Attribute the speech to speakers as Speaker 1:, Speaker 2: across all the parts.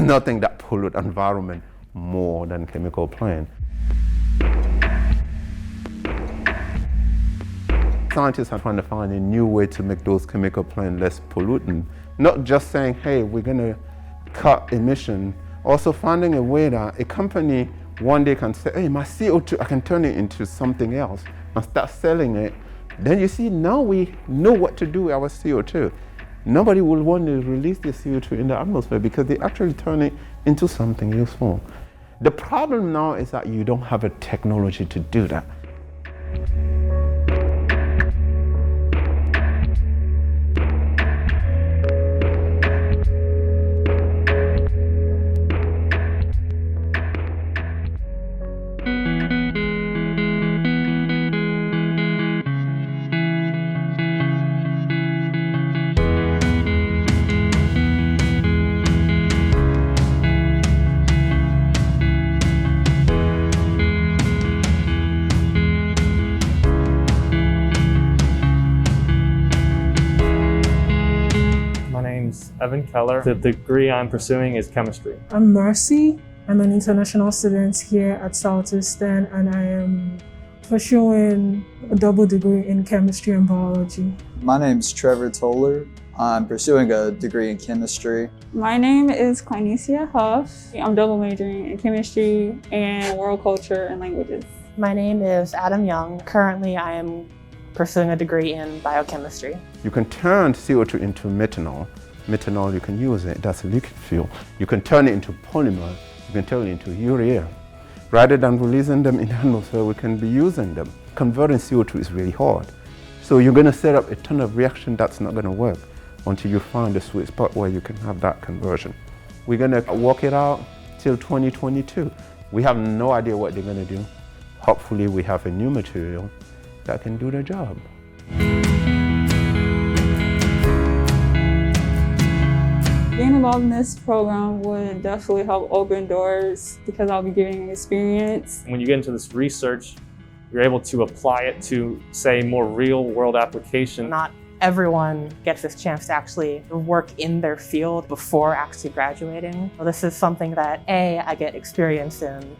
Speaker 1: nothing that pollutes environment more than chemical plant. Scientists are trying to find a new way to make those chemical plants less pollutant. Not just saying, hey, we're going to cut emission. Also finding a way that a company one day can say, hey, my CO2, I can turn it into something else and start selling it. Then you see, now we know what to do with our CO2. Nobody will want to release the CO2 in the atmosphere because they actually turn it into something useful. The problem now is that you don't have a technology to do that.
Speaker 2: Evan Keller. The degree I'm pursuing is chemistry.
Speaker 3: I'm Mercy. I'm an international student here at Southeastern, and I am pursuing a double degree in chemistry and biology.
Speaker 4: My name's Trevor Toller. I'm pursuing a degree in chemistry.
Speaker 5: My name is Clinecia Huff. I'm double majoring in chemistry and world culture and languages.
Speaker 6: My name is Adam Young. Currently, I am pursuing a degree in biochemistry.
Speaker 1: You can turn CO2 into methanol. Methanol, you can use it, that's a liquid fuel. You can turn it into polymer, you can turn it into urea. Rather than releasing them in the atmosphere, we can be using them. Converting CO2 is really hard. So you're going to set up a ton of reaction that's not going to work until you find the sweet spot where you can have that conversion. We're going to work it out till 2022. We have no idea what they're going to do. Hopefully we have a new material that can do the job.
Speaker 5: Being involved in this program would definitely help open doors because I'll be getting experience.
Speaker 2: When you get into this research, you're able to apply it to, say, more real-world application.
Speaker 6: Not everyone gets this chance to actually work in their field before actually graduating. So this is something that A, I get experience in,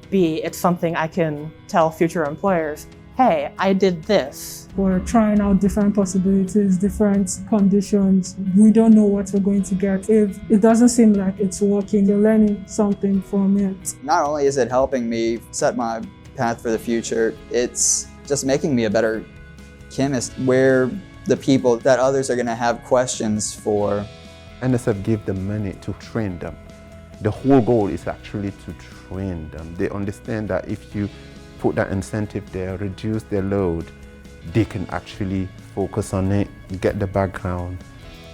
Speaker 6: B, it's something I can tell future employers, hey, I did this.
Speaker 3: We're trying out different possibilities, different conditions. We don't know what we're going to get. If it doesn't seem like it's working, you're learning something from it.
Speaker 4: Not only is it helping me set my path for the future, it's just making me a better chemist. We're the people that others are going to have questions for.
Speaker 1: NSF give them money to train them. The whole goal is actually to train them. They understand that if you put that incentive there, reduce their load, they can actually focus on it, get the background.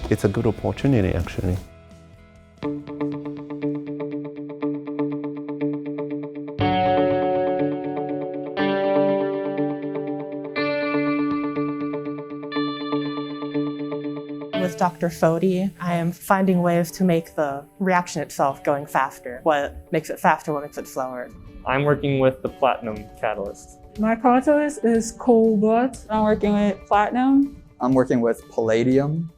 Speaker 1: It's a good opportunity, actually.
Speaker 6: With Dr. Fotie, I am finding ways to make the reaction itself going faster. What makes it faster, what makes it slower.
Speaker 2: I'm working with the platinum catalyst.
Speaker 3: My catalyst is cobalt.
Speaker 5: I'm working with platinum.
Speaker 4: I'm working with palladium.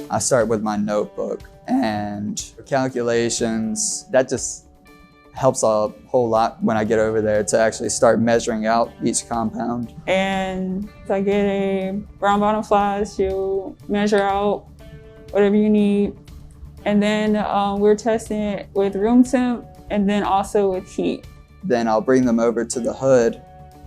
Speaker 4: I start with my notebook and calculations. That just helps a whole lot when I get over there to actually start measuring out each compound.
Speaker 5: And I get a brown bottom flask, you measure out whatever you need. And then we're testing it with room temp and then also with heat.
Speaker 4: Then I'll bring them over to the hood,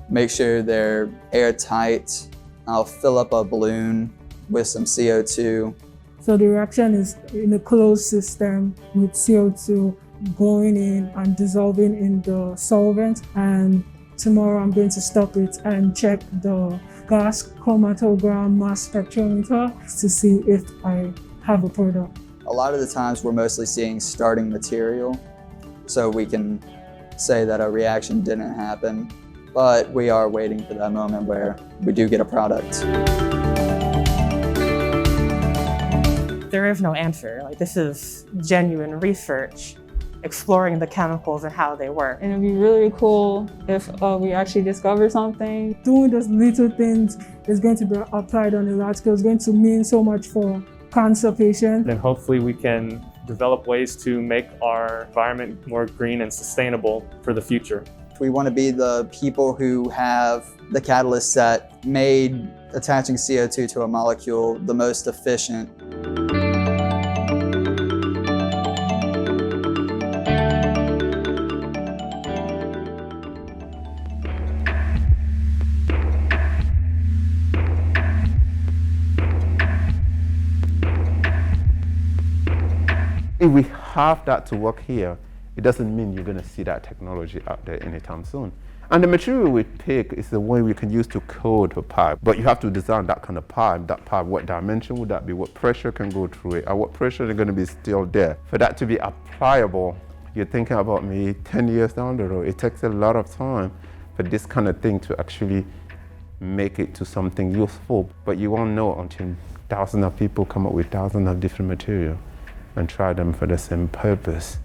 Speaker 4: make sure they're airtight. I'll fill up a balloon with some CO2.
Speaker 3: So the reaction is in a closed system with CO2 going in and dissolving in the solvent. And tomorrow I'm going to stop it and check the gas chromatogram mass spectrometer to see if I have a product.
Speaker 4: A lot of the times we're mostly seeing starting material, so we can say that a reaction didn't happen, but we are waiting for that moment where we do get a product.
Speaker 6: There is no answer. Like, this is genuine research, exploring the chemicals and how they work.
Speaker 5: And it'd be really cool if we actually discover something.
Speaker 3: Doing those little things is going to be applied on a large scale. It's going to mean so much for cancer patients.
Speaker 2: And hopefully we can develop ways to make our environment more green and sustainable for the future.
Speaker 4: We want to be the people who have the catalyst that made attaching CO2 to a molecule the most efficient.
Speaker 1: If we have that to work here, it doesn't mean you're going to see that technology out there anytime soon. And the material we pick is the one we can use to coat a pipe. But you have to design that kind of pipe. That pipe, what dimension would that be? What pressure can go through it? At what pressure is going to be still there? For that to be applicable, you're thinking about maybe 10 years down the road. It takes a lot of time for this kind of thing to actually make it to something useful. But you won't know until thousands of people come up with thousands of different materials and try them for the same purpose.